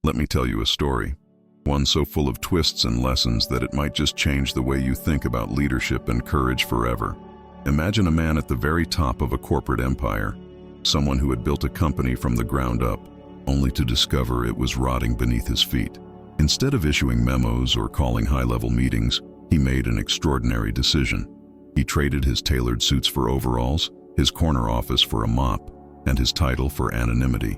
Let me tell you a story. One so full of twists and lessons that it might just change the way you think about leadership and courage forever. Imagine a man at the very top of a corporate empire, someone who had built a company from the ground up, only to discover it was rotting beneath his feet. Instead of issuing memos or calling high-level meetings, he made an extraordinary decision. He traded his tailored suits for overalls, his corner office for a mop, and his title for anonymity.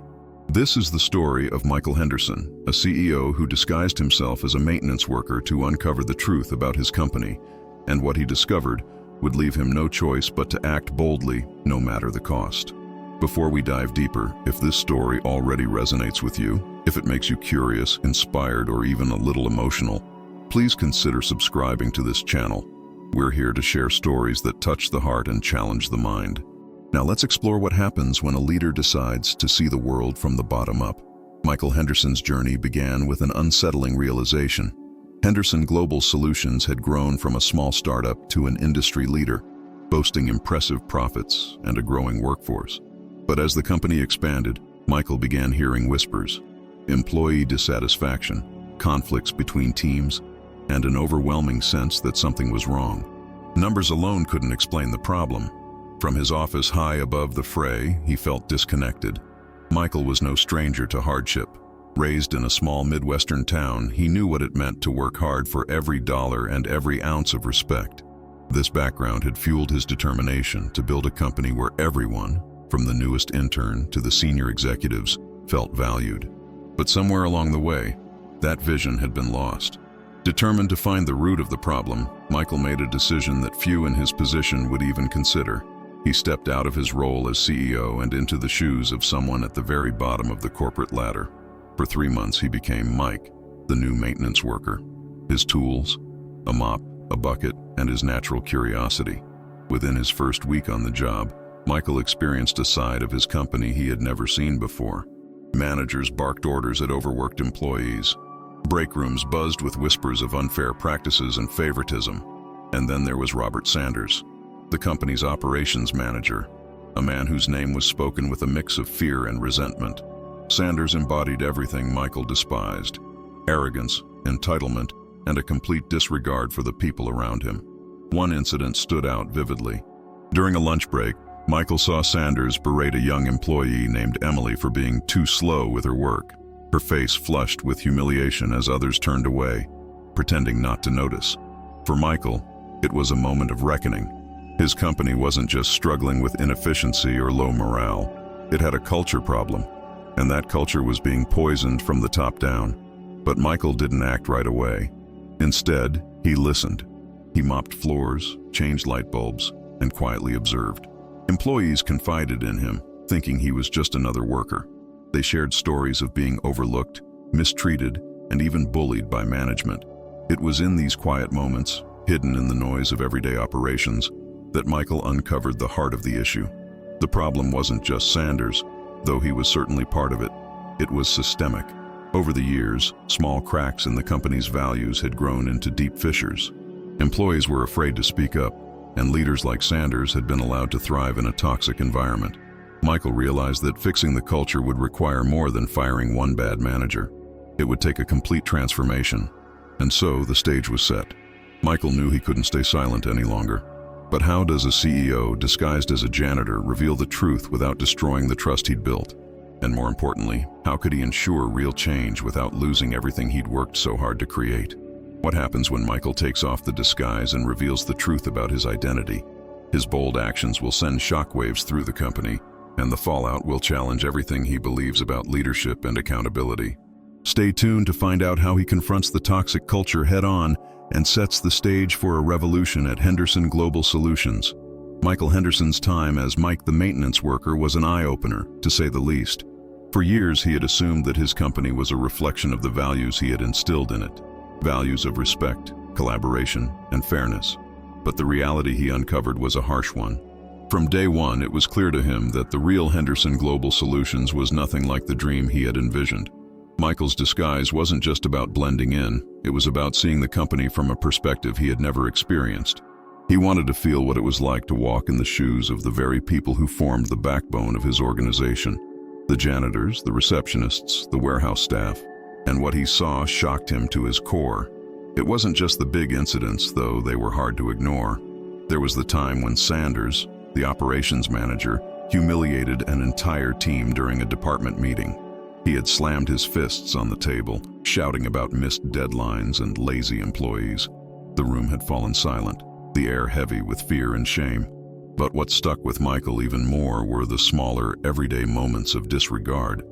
This is the story of Michael Henderson, a CEO who disguised himself as a maintenance worker to uncover the truth about his company, and what he discovered would leave him no choice but to act boldly, no matter the cost. Before we dive deeper, if this story already resonates with you, if it makes you curious, inspired, or even a little emotional, please consider subscribing to this channel. We're here to share stories that touch the heart and challenge the mind. Now let's explore what happens when a leader decides to see the world from the bottom up. Michael Henderson's journey began with an unsettling realization. Henderson Global Solutions had grown from a small startup to an industry leader, boasting impressive profits and a growing workforce. But as the company expanded, Michael began hearing whispers: employee dissatisfaction, conflicts between teams, and an overwhelming sense that something was wrong. Numbers alone couldn't explain the problem. From his office high above the fray, he felt disconnected. Michael was no stranger to hardship. Raised in a small Midwestern town, he knew what it meant to work hard for every dollar and every ounce of respect. This background had fueled his determination to build a company where everyone, from the newest intern to the senior executives, felt valued. But somewhere along the way, that vision had been lost. Determined to find the root of the problem, Michael made a decision that few in his position would even consider. He stepped out of his role as CEO and into the shoes of someone at the very bottom of the corporate ladder. For 3 months, he became Mike, the new maintenance worker. His tools, a mop, a bucket, and his natural curiosity. Within his first week on the job, Michael experienced a side of his company he had never seen before. Managers barked orders at overworked employees. Break rooms buzzed with whispers of unfair practices and favoritism. And then there was Robert Sanders, the company's operations manager, a man whose name was spoken with a mix of fear and resentment. Sanders embodied everything Michael despised: arrogance, entitlement, and a complete disregard for the people around him. One incident stood out vividly. During a lunch break, Michael saw Sanders berate a young employee named Emily for being too slow with her work. Her face flushed with humiliation as others turned away, pretending not to notice. For Michael, it was a moment of reckoning. His company wasn't just struggling with inefficiency or low morale. It had a culture problem, and that culture was being poisoned from the top down. But Michael didn't act right away. Instead, he listened. He mopped floors, changed light bulbs, and quietly observed. Employees confided in him, thinking he was just another worker. They shared stories of being overlooked, mistreated, and even bullied by management. It was in these quiet moments, hidden in the noise of everyday operations, that Michael uncovered the heart of the issue. The problem wasn't just Sanders, though he was certainly part of it. It was systemic. Over the years, small cracks in the company's values had grown into deep fissures. Employees were afraid to speak up, and leaders like Sanders had been allowed to thrive in a toxic environment. Michael realized that fixing the culture would require more than firing one bad manager. It would take a complete transformation. And so the stage was set. Michael knew he couldn't stay silent any longer. But how does a CEO, disguised as a janitor, reveal the truth without destroying the trust he'd built? And more importantly, how could he ensure real change without losing everything he'd worked so hard to create? What happens when Michael takes off the disguise and reveals the truth about his identity? His bold actions will send shockwaves through the company, and the fallout will challenge everything he believes about leadership and accountability. Stay tuned to find out how he confronts the toxic culture head-on and sets the stage for a revolution at Henderson Global Solutions. Michael Henderson's time as Mike the maintenance worker was an eye-opener, to say the least. For years, he had assumed that his company was a reflection of the values he had instilled in it. Values of respect, collaboration, and fairness. But the reality he uncovered was a harsh one. From day one, it was clear to him that the real Henderson Global Solutions was nothing like the dream he had envisioned. Michael's disguise wasn't just about blending in, it was about seeing the company from a perspective he had never experienced. He wanted to feel what it was like to walk in the shoes of the very people who formed the backbone of his organization. The janitors, the receptionists, the warehouse staff. And what he saw shocked him to his core. It wasn't just the big incidents, though they were hard to ignore. There was the time when Sanders, the operations manager, humiliated an entire team during a department meeting. He had slammed his fists on the table, shouting about missed deadlines and lazy employees. The room had fallen silent, the air heavy with fear and shame. But what stuck with Michael even more were the smaller, everyday moments of disregard,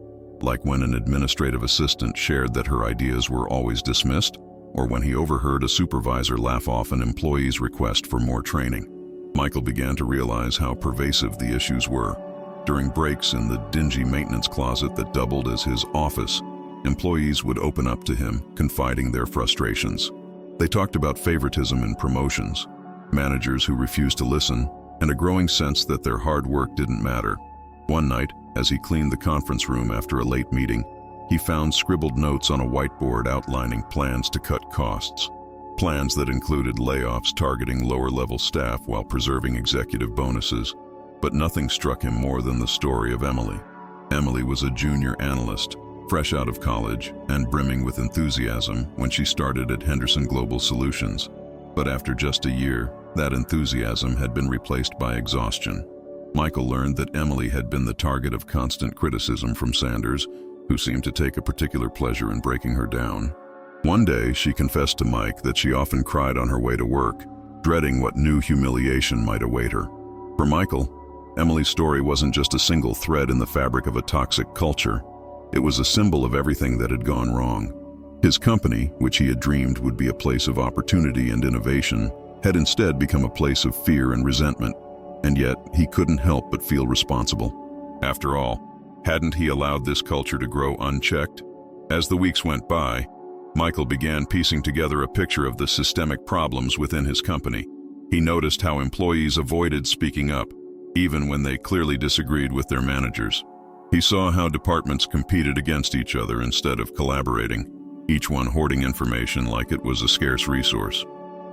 like when an administrative assistant shared that her ideas were always dismissed, or when he overheard a supervisor laugh off an employee's request for more training. Michael began to realize how pervasive the issues were. During breaks in the dingy maintenance closet that doubled as his office, employees would open up to him, confiding their frustrations. They talked about favoritism in promotions, managers who refused to listen, and a growing sense that their hard work didn't matter. One night, as he cleaned the conference room after a late meeting, he found scribbled notes on a whiteboard outlining plans to cut costs. Plans that included layoffs targeting lower-level staff while preserving executive bonuses. But nothing struck him more than the story of Emily. Emily was a junior analyst, fresh out of college and brimming with enthusiasm when she started at Henderson Global Solutions. But after just a year, that enthusiasm had been replaced by exhaustion. Michael learned that Emily had been the target of constant criticism from Sanders, who seemed to take a particular pleasure in breaking her down. One day, she confessed to Mike that she often cried on her way to work, dreading what new humiliation might await her. For Michael, Emily's story wasn't just a single thread in the fabric of a toxic culture. It was a symbol of everything that had gone wrong. His company, which he had dreamed would be a place of opportunity and innovation, had instead become a place of fear and resentment, and yet he couldn't help but feel responsible. After all, hadn't he allowed this culture to grow unchecked? As the weeks went by, Michael began piecing together a picture of the systemic problems within his company. He noticed how employees avoided speaking up, even when they clearly disagreed with their managers. He saw how departments competed against each other instead of collaborating, each one hoarding information like it was a scarce resource.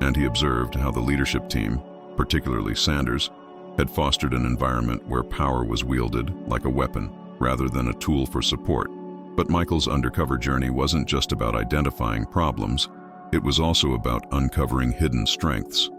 And he observed how the leadership team, particularly Sanders, had fostered an environment where power was wielded like a weapon rather than a tool for support. But Michael's undercover journey wasn't just about identifying problems, it was also about uncovering hidden strengths.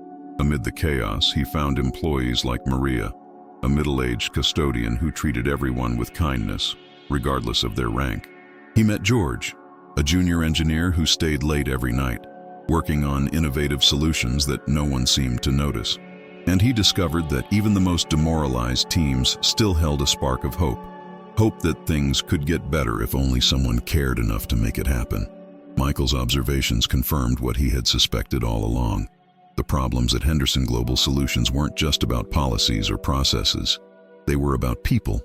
Amid the chaos, he found employees like Maria, a middle-aged custodian who treated everyone with kindness, regardless of their rank. He met George, a junior engineer who stayed late every night, working on innovative solutions that no one seemed to notice. And he discovered that even the most demoralized teams still held a spark of hope. Hope that things could get better if only someone cared enough to make it happen. Michael's observations confirmed what he had suspected all along. The problems at Henderson Global Solutions weren't just about policies or processes. They were about people.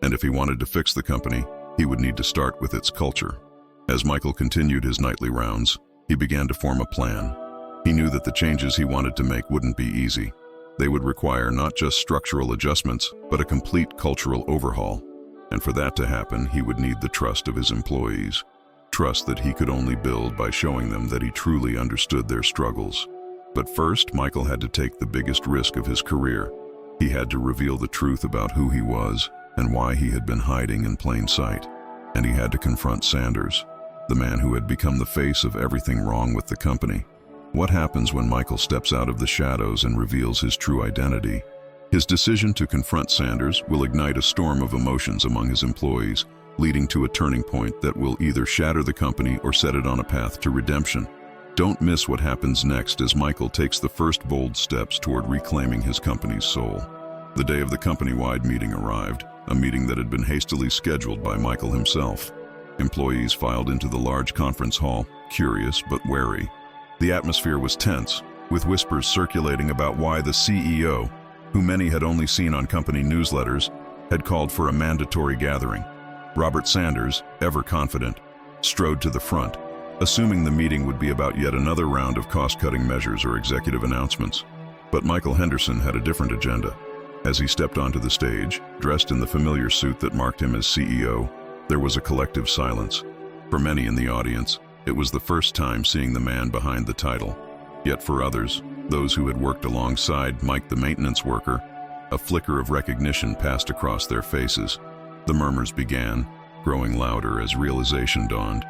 And if he wanted to fix the company, he would need to start with its culture. As Michael continued his nightly rounds, he began to form a plan. He knew that the changes he wanted to make wouldn't be easy. They would require not just structural adjustments, but a complete cultural overhaul. And for that to happen, he would need the trust of his employees. Trust that he could only build by showing them that he truly understood their struggles. But first, Michael had to take the biggest risk of his career. He had to reveal the truth about who he was and why he had been hiding in plain sight. And he had to confront Sanders, the man who had become the face of everything wrong with the company. What happens when Michael steps out of the shadows and reveals his true identity? His decision to confront Sanders will ignite a storm of emotions among his employees, leading to a turning point that will either shatter the company or set it on a path to redemption. Don't miss what happens next as Michael takes the first bold steps toward reclaiming his company's soul. The day of the company-wide meeting arrived, a meeting that had been hastily scheduled by Michael himself. Employees filed into the large conference hall, curious but wary. The atmosphere was tense, with whispers circulating about why the CEO, who many had only seen on company newsletters, had called for a mandatory gathering. Robert Sanders, ever confident, strode to the front, assuming the meeting would be about yet another round of cost-cutting measures or executive announcements. But Michael Henderson had a different agenda. As he stepped onto the stage, dressed in the familiar suit that marked him as CEO, there was a collective silence. For many in the audience, it was the first time seeing the man behind the title. Yet for others, those who had worked alongside Mike the maintenance worker, a flicker of recognition passed across their faces. The murmurs began, growing louder as realization dawned.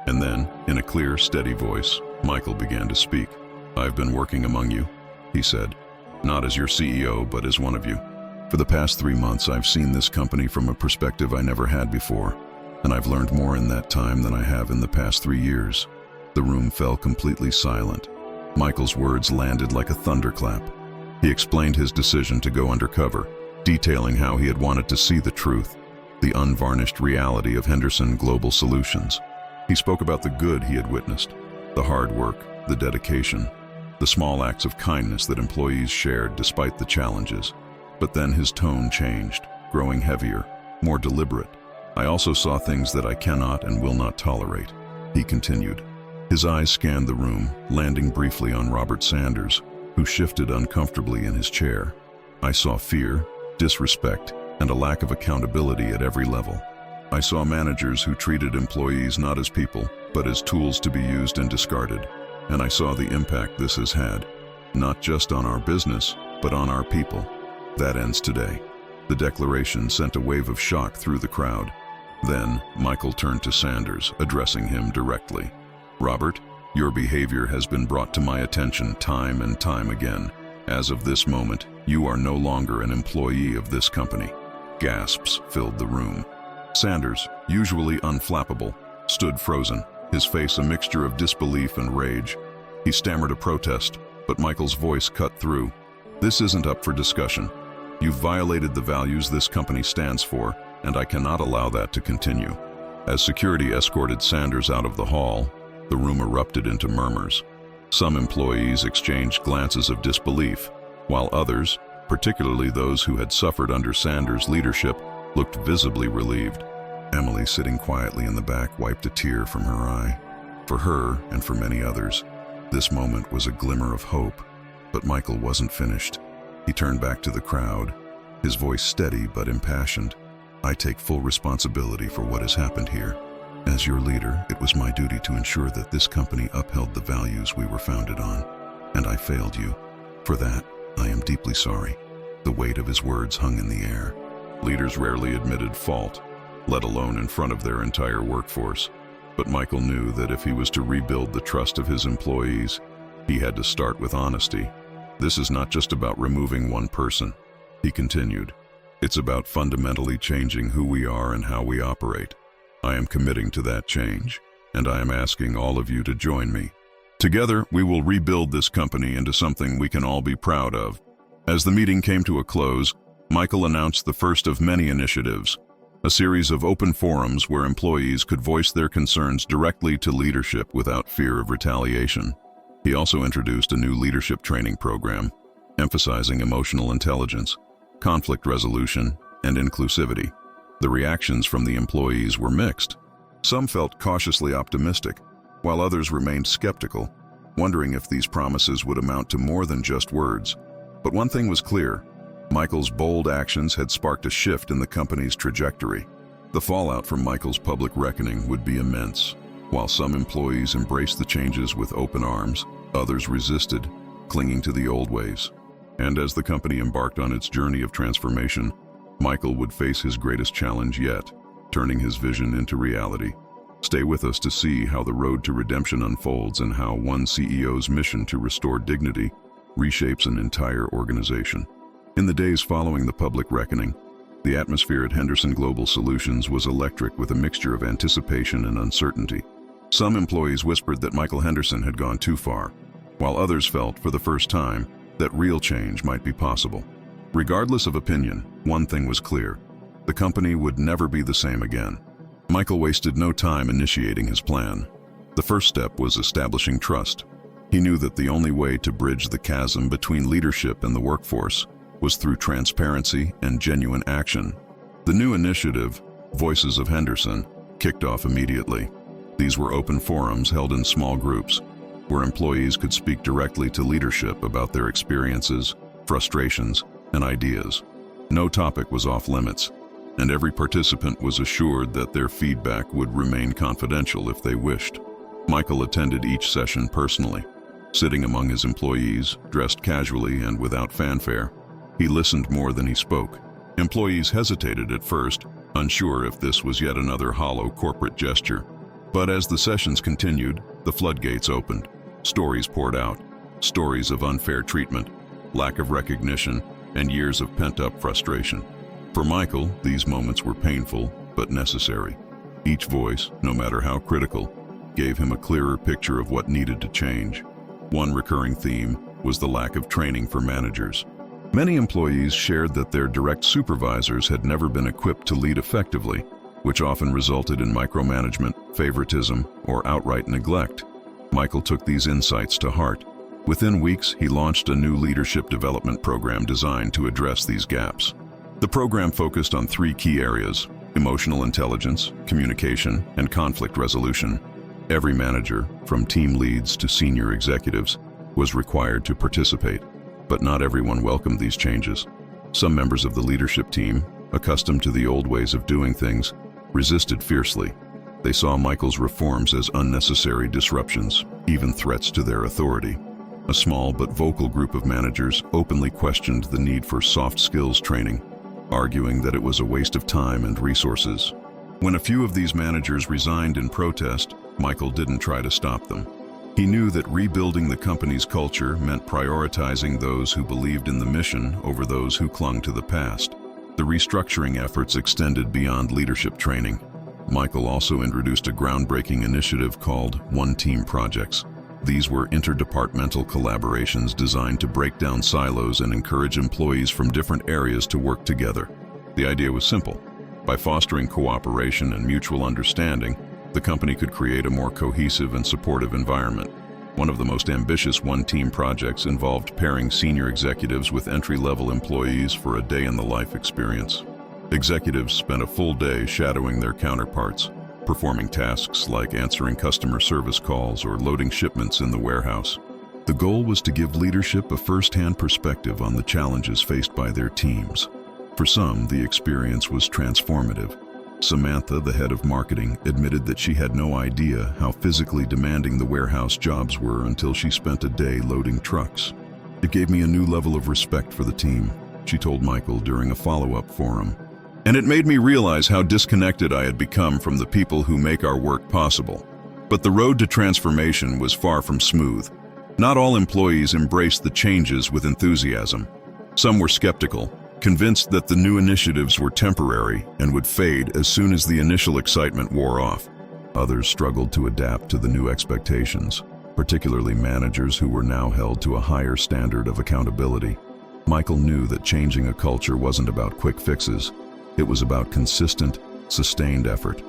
And then, in a clear, steady voice, Michael began to speak. "I've been working among you," he said, "not as your CEO, but as one of you. For the past 3 months, I've seen this company from a perspective I never had before, and I've learned more in that time than I have in the past 3 years." The room fell completely silent. Michael's words landed like a thunderclap. He explained his decision to go undercover, detailing how he had wanted to see the truth, the unvarnished reality of Henderson Global Solutions. He spoke about the good he had witnessed, the hard work, the dedication, the small acts of kindness that employees shared despite the challenges. But then his tone changed, growing heavier, more deliberate. "I also saw things that I cannot and will not tolerate," he continued. His eyes scanned the room, landing briefly on Robert Sanders, who shifted uncomfortably in his chair. "I saw fear, disrespect, and a lack of accountability at every level. I saw managers who treated employees not as people, but as tools to be used and discarded. And I saw the impact this has had, not just on our business, but on our people. That ends today." The declaration sent a wave of shock through the crowd. Then, Michael turned to Sanders, addressing him directly. "Robert, your behavior has been brought to my attention time and time again. As of this moment, you are no longer an employee of this company." Gasps filled the room. Sanders, usually unflappable, stood frozen, his face a mixture of disbelief and rage. He stammered a protest, but Michael's voice cut through. "This isn't up for discussion. You've violated the values this company stands for, and I cannot allow that to continue." As security escorted Sanders out of the hall, the room erupted into murmurs. Some employees exchanged glances of disbelief, while others, particularly those who had suffered under Sanders' leadership, looked visibly relieved. Emily, sitting quietly in the back, wiped a tear from her eye. For her, and for many others, this moment was a glimmer of hope. But Michael wasn't finished. He turned back to the crowd, his voice steady but impassioned. "I take full responsibility for what has happened here. As your leader, it was my duty to ensure that this company upheld the values we were founded on, and I failed you. For that, I am deeply sorry." The weight of his words hung in the air. Leaders rarely admitted fault, let alone in front of their entire workforce. But Michael knew that if he was to rebuild the trust of his employees, he had to start with honesty. "This is not just about removing one person," he continued. "It's about fundamentally changing who we are and how we operate. I am committing to that change, and I am asking all of you to join me. Together, we will rebuild this company into something we can all be proud of." As the meeting came to a close, Michael announced the first of many initiatives, a series of open forums where employees could voice their concerns directly to leadership without fear of retaliation. He also introduced a new leadership training program, emphasizing emotional intelligence, conflict resolution, and inclusivity. The reactions from the employees were mixed. Some felt cautiously optimistic, while others remained skeptical, wondering if these promises would amount to more than just words. But one thing was clear: Michael's bold actions had sparked a shift in the company's trajectory. The fallout from Michael's public reckoning would be immense. While some employees embraced the changes with open arms, others resisted, clinging to the old ways. And as the company embarked on its journey of transformation, Michael would face his greatest challenge yet, turning his vision into reality. Stay with us to see how the road to redemption unfolds and how one CEO's mission to restore dignity reshapes an entire organization. In the days following the public reckoning, the atmosphere at Henderson Global Solutions was electric with a mixture of anticipation and uncertainty. Some employees whispered that Michael Henderson had gone too far, while others felt, for the first time, that real change might be possible. Regardless of opinion, one thing was clear: the company would never be the same again. Michael wasted no time initiating his plan. The first step was establishing trust. He knew that the only way to bridge the chasm between leadership and the workforce was through transparency and genuine action. The new initiative, Voices of Henderson, kicked off immediately. These were open forums held in small groups, where employees could speak directly to leadership about their experiences, frustrations, and ideas. No topic was off limits, and every participant was assured that their feedback would remain confidential if they wished. Michael attended each session personally, sitting among his employees, dressed casually and without fanfare. He listened more than he spoke. Employees hesitated at first, unsure if this was yet another hollow corporate gesture. But as the sessions continued, the floodgates opened. Stories poured out. Stories of unfair treatment, lack of recognition, and years of pent-up frustration. For Michael, these moments were painful, but necessary. Each voice, no matter how critical, gave him a clearer picture of what needed to change. One recurring theme was the lack of training for managers. Many employees shared that their direct supervisors had never been equipped to lead effectively, which often resulted in micromanagement, favoritism, or outright neglect. Michael took these insights to heart. Within weeks, he launched a new leadership development program designed to address these gaps. The program focused on 3 key areas: emotional intelligence, communication, and conflict resolution. Every manager, from team leads to senior executives, was required to participate, but not everyone welcomed these changes. Some members of the leadership team, accustomed to the old ways of doing things, resisted fiercely. They saw Michael's reforms as unnecessary disruptions, even threats to their authority. A small but vocal group of managers openly questioned the need for soft skills training, arguing that it was a waste of time and resources. When a few of these managers resigned in protest, Michael didn't try to stop them. He knew that rebuilding the company's culture meant prioritizing those who believed in the mission over those who clung to the past. The restructuring efforts extended beyond leadership training. Michael also introduced a groundbreaking initiative called One Team Projects. These were interdepartmental collaborations designed to break down silos and encourage employees from different areas to work together. The idea was simple. By fostering cooperation and mutual understanding, the company could create a more cohesive and supportive environment. One of the most ambitious one-team projects involved pairing senior executives with entry-level employees for a day-in-the-life experience. Executives spent a full day shadowing their counterparts, performing tasks like answering customer service calls or loading shipments in the warehouse. The goal was to give leadership a first-hand perspective on the challenges faced by their teams. For some, the experience was transformative. Samantha, the head of marketing, admitted that she had no idea how physically demanding the warehouse jobs were until she spent a day loading trucks. "It gave me a new level of respect for the team," she told Michael during a follow-up forum. "And it made me realize how disconnected I had become from the people who make our work possible." But the road to transformation was far from smooth. Not all employees embraced the changes with enthusiasm. Some were skeptical, convinced that the new initiatives were temporary and would fade as soon as the initial excitement wore off. Others struggled to adapt to the new expectations, particularly managers who were now held to a higher standard of accountability. Michael knew that changing a culture wasn't about quick fixes. It was about consistent, sustained effort.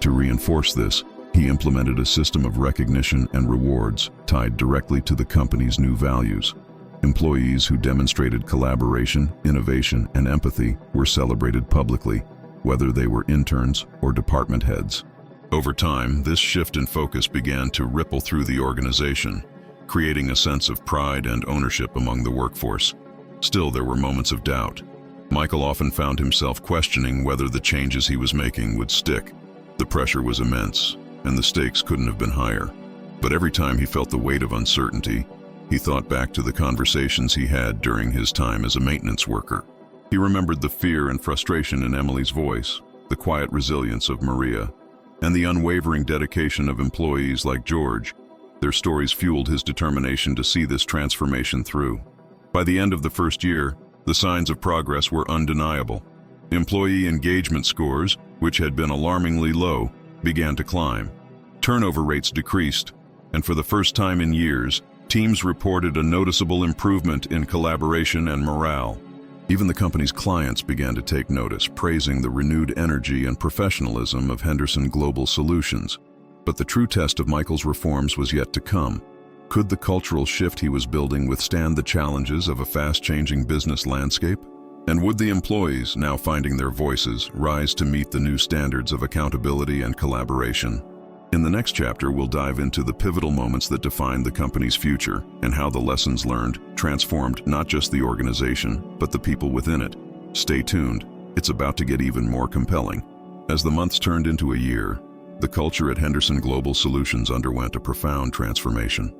To reinforce this, he implemented a system of recognition and rewards tied directly to the company's new values. Employees who demonstrated collaboration, innovation, and empathy were celebrated publicly, whether they were interns or department heads. Over time, this shift in focus began to ripple through the organization, creating a sense of pride and ownership among the workforce. Still, there were moments of doubt. Michael often found himself questioning whether the changes he was making would stick. The pressure was immense, and the stakes couldn't have been higher. But every time he felt the weight of uncertainty, he thought back to the conversations he had during his time as a maintenance worker. He remembered the fear and frustration in Emily's voice, the quiet resilience of Maria, and the unwavering dedication of employees like George. Their stories fueled his determination to see this transformation through. By the end of the first year, the signs of progress were undeniable. Employee engagement scores, which had been alarmingly low, began to climb. Turnover rates decreased, and for the first time in years, teams reported a noticeable improvement in collaboration and morale. Even the company's clients began to take notice, praising the renewed energy and professionalism of Henderson Global Solutions. But the true test of Michael's reforms was yet to come. Could the cultural shift he was building withstand the challenges of a fast-changing business landscape? And would the employees, now finding their voices, rise to meet the new standards of accountability and collaboration? In the next chapter, we'll dive into the pivotal moments that defined the company's future and how the lessons learned transformed not just the organization, but the people within it. Stay tuned. It's about to get even more compelling. As the months turned into a year, the culture at Henderson Global Solutions underwent a profound transformation.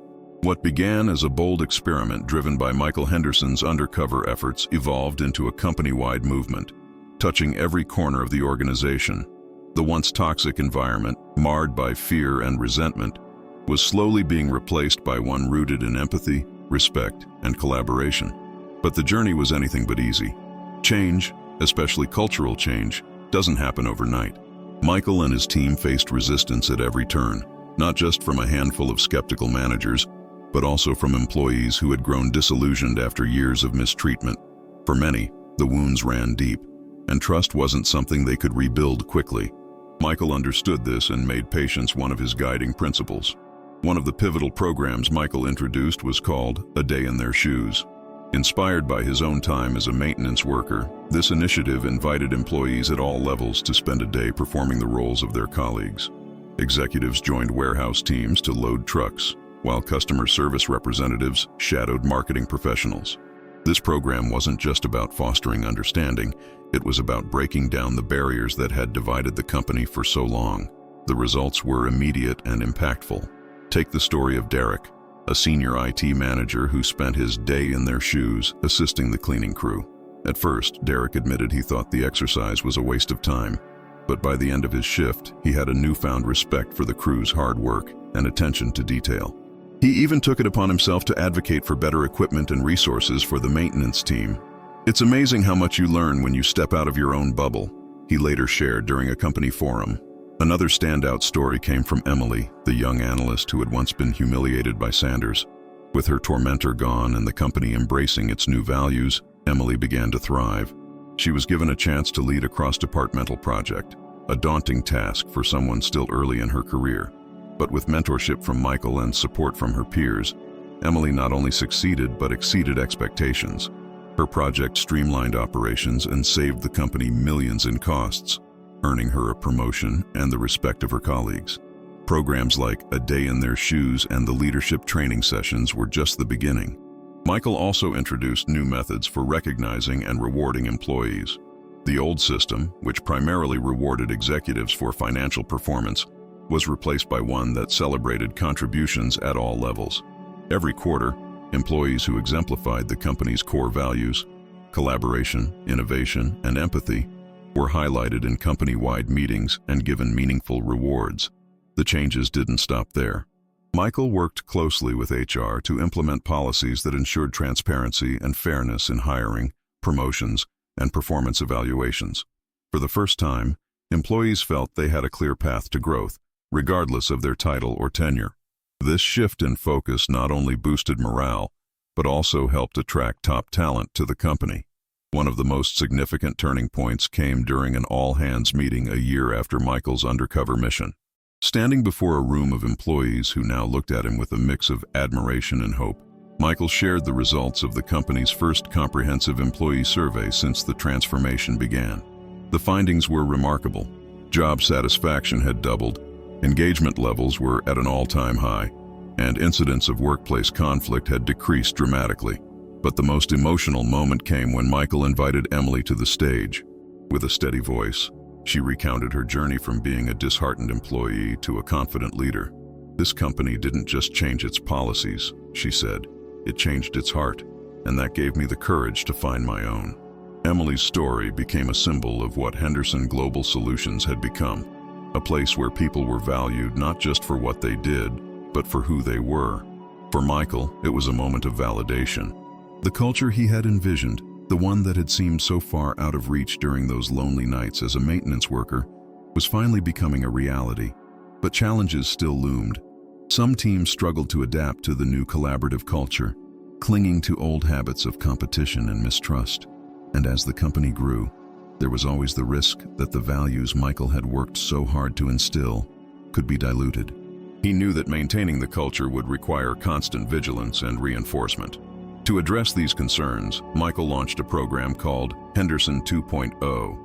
What began as a bold experiment driven by Michael Henderson's Undercover efforts evolved into a company-wide movement, touching every corner of the organization. The once toxic environment, marred by fear and resentment, was slowly being replaced by one rooted in empathy, respect, and collaboration. But the journey was anything but easy. Change, especially cultural change, doesn't happen overnight. Michael and his team faced resistance at every turn, not just from a handful of skeptical managers, but also from employees who had grown disillusioned after years of mistreatment. For many, the wounds ran deep, and trust wasn't something they could rebuild quickly. Michael understood this and made patience one of his guiding principles. One of the pivotal programs Michael introduced was called A Day in Their Shoes. Inspired by his own time as a maintenance worker, this initiative invited employees at all levels to spend a day performing the roles of their colleagues. Executives joined warehouse teams to load trucks, while customer service representatives shadowed marketing professionals. This program wasn't just about fostering understanding, it was about breaking down the barriers that had divided the company for so long. The results were immediate and impactful. Take the story of Derek, a senior IT manager who spent his day in their shoes assisting the cleaning crew. At first, Derek admitted he thought the exercise was a waste of time, but by the end of his shift, he had a newfound respect for the crew's hard work and attention to detail. He even took it upon himself to advocate for better equipment and resources for the maintenance team. "It's amazing how much you learn when you step out of your own bubble," he later shared during a company forum. Another standout story came from Emily, the young analyst who had once been humiliated by Sanders. With her tormentor gone and the company embracing its new values, Emily began to thrive. She was given a chance to lead a cross-departmental project, a daunting task for someone still early in her career. But with mentorship from Michael and support from her peers, Emily not only succeeded but exceeded expectations. Her project streamlined operations and saved the company millions in costs, earning her a promotion and the respect of her colleagues. Programs like A Day in Their Shoes and the leadership training sessions were just the beginning. Michael also introduced new methods for recognizing and rewarding employees. The old system, which primarily rewarded executives for financial performance, was replaced by one that celebrated contributions at all levels. Every quarter, employees who exemplified the company's core values, collaboration, innovation, and empathy, were highlighted in company-wide meetings and given meaningful rewards. The changes didn't stop there. Michael worked closely with HR to implement policies that ensured transparency and fairness in hiring, promotions, and performance evaluations. For the first time, employees felt they had a clear path to growth, regardless of their title or tenure. This shift in focus not only boosted morale, but also helped attract top talent to the company. One of the most significant turning points came during an all-hands meeting a year after Michael's undercover mission. Standing before a room of employees who now looked at him with a mix of admiration and hope, Michael shared the results of the company's first comprehensive employee survey since the transformation began. The findings were remarkable. Job satisfaction had doubled, engagement levels were at an all-time high, and incidents of workplace conflict had decreased dramatically. But the most emotional moment came when Michael invited Emily to the stage. With a steady voice, she recounted her journey from being a disheartened employee to a confident leader. "This company didn't just change its policies," she said. "It changed its heart, and that gave me the courage to find my own." Emily's story became a symbol of what Henderson Global Solutions had become, a place where people were valued not just for what they did, but for who they were. For Michael, it was a moment of validation. The culture he had envisioned, the one that had seemed so far out of reach during those lonely nights as a maintenance worker, was finally becoming a reality. But challenges still loomed. Some teams struggled to adapt to the new collaborative culture, clinging to old habits of competition and mistrust. And as the company grew, there was always the risk that the values Michael had worked so hard to instill could be diluted. He knew that maintaining the culture would require constant vigilance and reinforcement. To address these concerns, Michael launched a program called Henderson 2.0.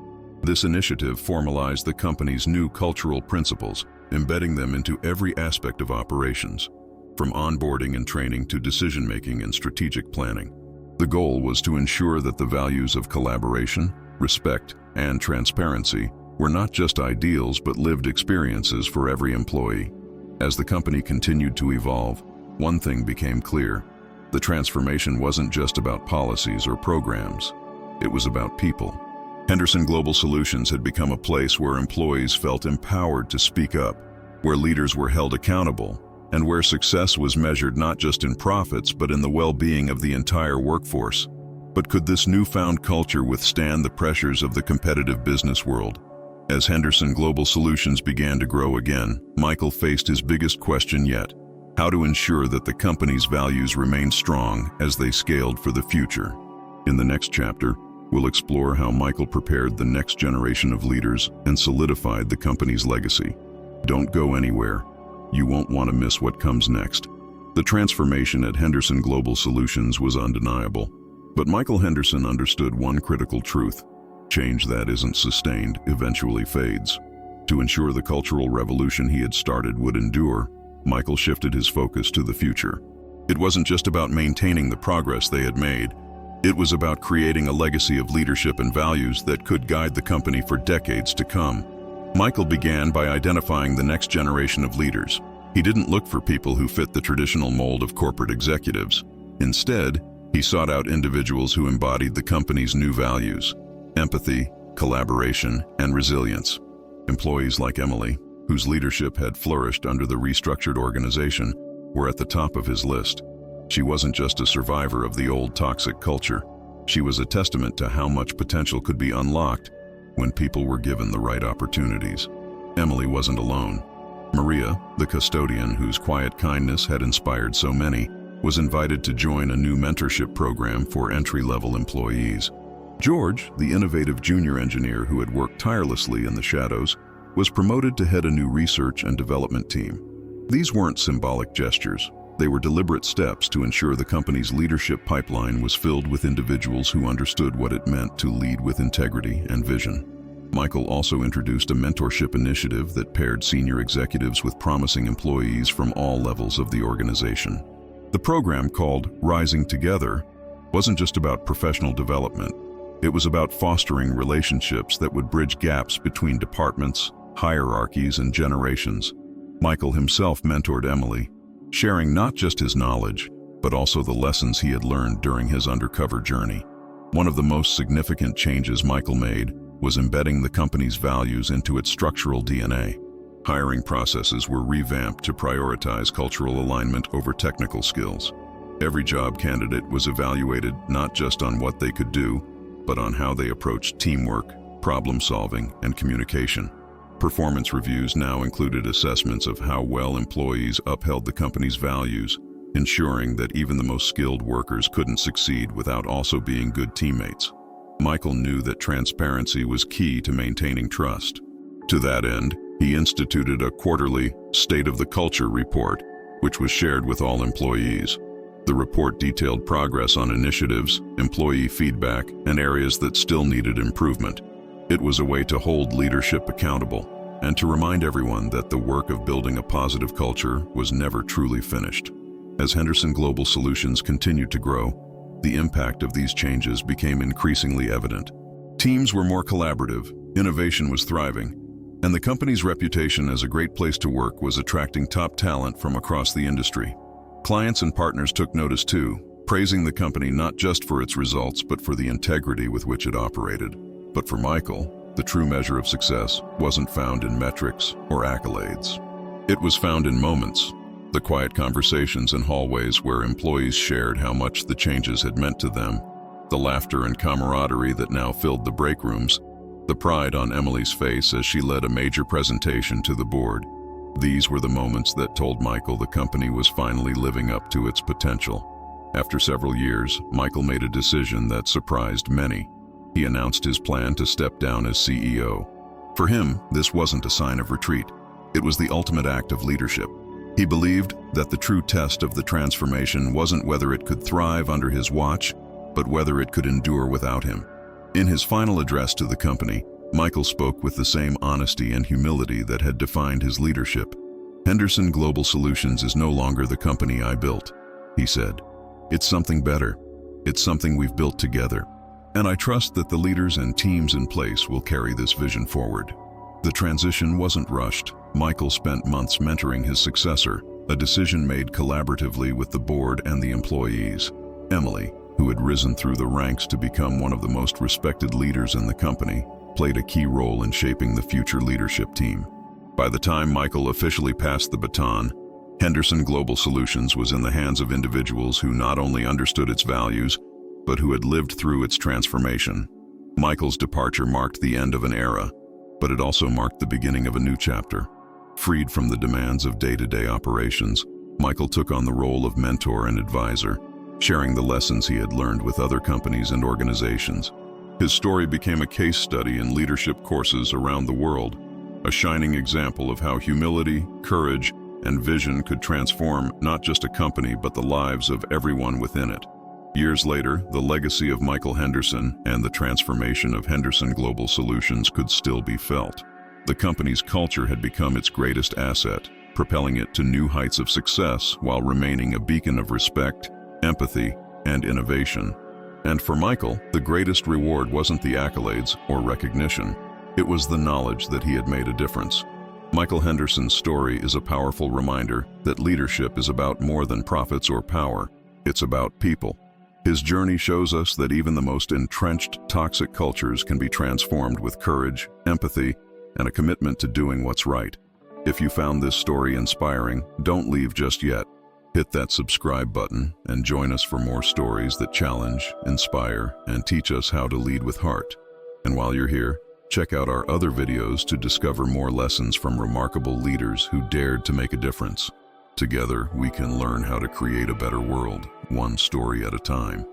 This initiative formalized the company's new cultural principles, embedding them into every aspect of operations, from onboarding and training to decision-making and strategic planning. The goal was to ensure that the values of collaboration, respect, and transparency were not just ideals but lived experiences for every employee. As the company continued to evolve, one thing became clear. The transformation wasn't just about policies or programs. It was about people. Henderson Global Solutions had become a place where employees felt empowered to speak up, where leaders were held accountable, and where success was measured not just in profits but in the well-being of the entire workforce. But could this newfound culture withstand the pressures of the competitive business world? As Henderson Global Solutions began to grow again, Michael faced his biggest question yet: how to ensure that the company's values remained strong as they scaled for the future. In the next chapter, we'll explore how Michael prepared the next generation of leaders and solidified the company's legacy. Don't go anywhere. You won't want to miss what comes next. The transformation at Henderson Global Solutions was undeniable, but Michael Henderson understood one critical truth: change that isn't sustained eventually fades. To ensure the cultural revolution he had started would endure, Michael shifted his focus to the future. It wasn't just about maintaining the progress they had made. It was about creating a legacy of leadership and values that could guide the company for decades to come. Michael began by identifying the next generation of leaders. He didn't look for people who fit the traditional mold of corporate executives. Instead, he sought out individuals who embodied the company's new values: empathy, collaboration, and resilience. Employees like Emily, whose leadership had flourished under the restructured organization, were at the top of his list. She wasn't just a survivor of the old toxic culture. She was a testament to how much potential could be unlocked when people were given the right opportunities. Emily wasn't alone. Maria, the custodian whose quiet kindness had inspired so many, was invited to join a new mentorship program for entry-level employees. George, the innovative junior engineer who had worked tirelessly in the shadows, was promoted to head a new research and development team. These weren't symbolic gestures. They were deliberate steps to ensure the company's leadership pipeline was filled with individuals who understood what it meant to lead with integrity and vision. Michael also introduced a mentorship initiative that paired senior executives with promising employees from all levels of the organization. The program, called Rising Together, wasn't just about professional development. It was about fostering relationships that would bridge gaps between departments, hierarchies, and generations. Michael himself mentored Emily, sharing not just his knowledge, but also the lessons he had learned during his undercover journey. One of the most significant changes Michael made was embedding the company's values into its structural DNA. Hiring processes were revamped to prioritize cultural alignment over technical skills. Every job candidate was evaluated not just on what they could do, but on how they approached teamwork, problem-solving, and communication. Performance reviews now included assessments of how well employees upheld the company's values, ensuring that even the most skilled workers couldn't succeed without also being good teammates. Michael knew that transparency was key to maintaining trust. To that end, he instituted a quarterly State of the Culture report, which was shared with all employees. The report detailed progress on initiatives, employee feedback, and areas that still needed improvement. It was a way to hold leadership accountable and to remind everyone that the work of building a positive culture was never truly finished. As Henderson Global Solutions continued to grow, the impact of these changes became increasingly evident. Teams were more collaborative, innovation was thriving, and the company's reputation as a great place to work was attracting top talent from across the industry. Clients and partners took notice too, praising the company not just for its results but for the integrity with which it operated. But for Michael, the true measure of success wasn't found in metrics or accolades. It was found in moments, the quiet conversations in hallways where employees shared how much the changes had meant to them, the laughter and camaraderie that now filled the break rooms, the pride on Emily's face as she led a major presentation to the board. These were the moments that told Michael the company was finally living up to its potential. After several years, Michael made a decision that surprised many. He announced his plan to step down as CEO. For him, this wasn't a sign of retreat. It was the ultimate act of leadership. He believed that the true test of the transformation wasn't whether it could thrive under his watch, but whether it could endure without him. In his final address to the company, Michael spoke with the same honesty and humility that had defined his leadership. "Henderson Global Solutions is no longer the company I built," he said. "It's something better. It's something we've built together. And I trust that the leaders and teams in place will carry this vision forward." The transition wasn't rushed. Michael spent months mentoring his successor, a decision made collaboratively with the board and the employees. Emily, who had risen through the ranks to become one of the most respected leaders in the company, played a key role in shaping the future leadership team. By the time Michael officially passed the baton, Henderson Global Solutions was in the hands of individuals who not only understood its values, but who had lived through its transformation. Michael's departure marked the end of an era, but it also marked the beginning of a new chapter. Freed from the demands of day-to-day operations, Michael took on the role of mentor and advisor, sharing the lessons he had learned with other companies and organizations. His story became a case study in leadership courses around the world, a shining example of how humility, courage, and vision could transform not just a company but the lives of everyone within it. Years later, the legacy of Michael Henderson and the transformation of Henderson Global Solutions could still be felt. The company's culture had become its greatest asset, propelling it to new heights of success while remaining a beacon of respect, empathy, and innovation. And for Michael, the greatest reward wasn't the accolades or recognition. It was the knowledge that he had made a difference. Michael Henderson's story is a powerful reminder that leadership is about more than profits or power. It's about people. His journey shows us that even the most entrenched toxic cultures can be transformed with courage, empathy, and a commitment to doing what's right. If you found this story inspiring, don't leave just yet. Hit that subscribe button and join us for more stories that challenge, inspire, and teach us how to lead with heart. And while you're here, check out our other videos to discover more lessons from remarkable leaders who dared to make a difference. Together, we can learn how to create a better world, one story at a time.